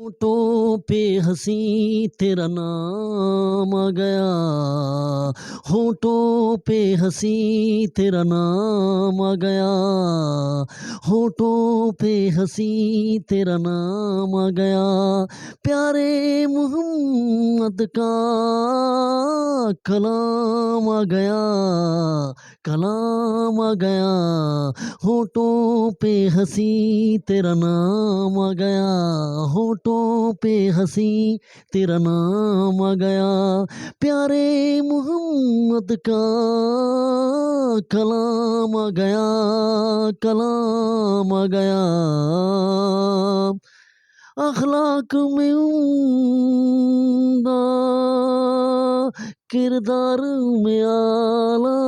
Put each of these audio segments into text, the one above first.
होठों पे हंसी तेरा नाम आ गया, होठों पे हंसी तेरा नाम आ गया, होठों पे हंसी तेरा नाम आ गया, प्यारे मोहम्मद का कलाम आ गया, कलाम आ गया, होठों पे हंसी तेरा नाम आ गया, होठों पे हंसी तेरा नाम आ गया, प्यारे मोहम्मद का कलाम आ गया, कलाम आ गया, अखलाक में उम्दा, किरदार में आला,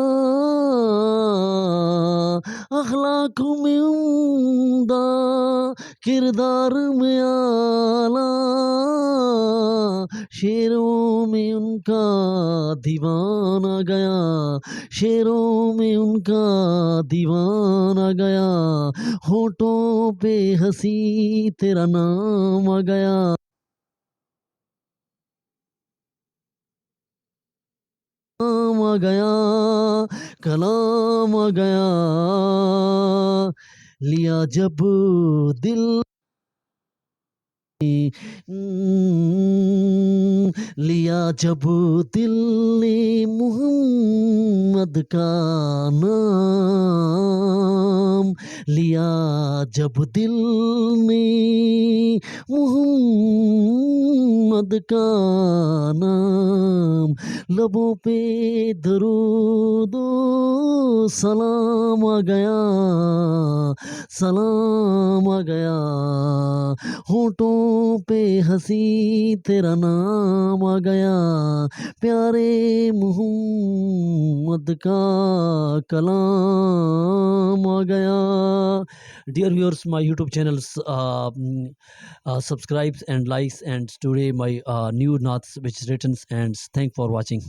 अखलाक में उम्दा, किरदार में आला, शेरों में उनका दीवाना गया, शेरों में उनका दीवाना गया, होठों पे हंसी तेरा नाम आ गया, कलाम आ गया, कलाम आ गया, लिया जब दिल लिया जब दिल ने मोहम्मद का नाम, लिया जब दिल ने मोहम्मद का नाम, लबों पे दरूदो सलाम आ गया, सलाम आ गया, होठों पे हंसी तेरा नाम आ गया, प्यारे मोहम्मद का कलाम आ गया. Dear viewers, my YouTube channels subscribes and likes, and today my new naats which written, and thank for watching.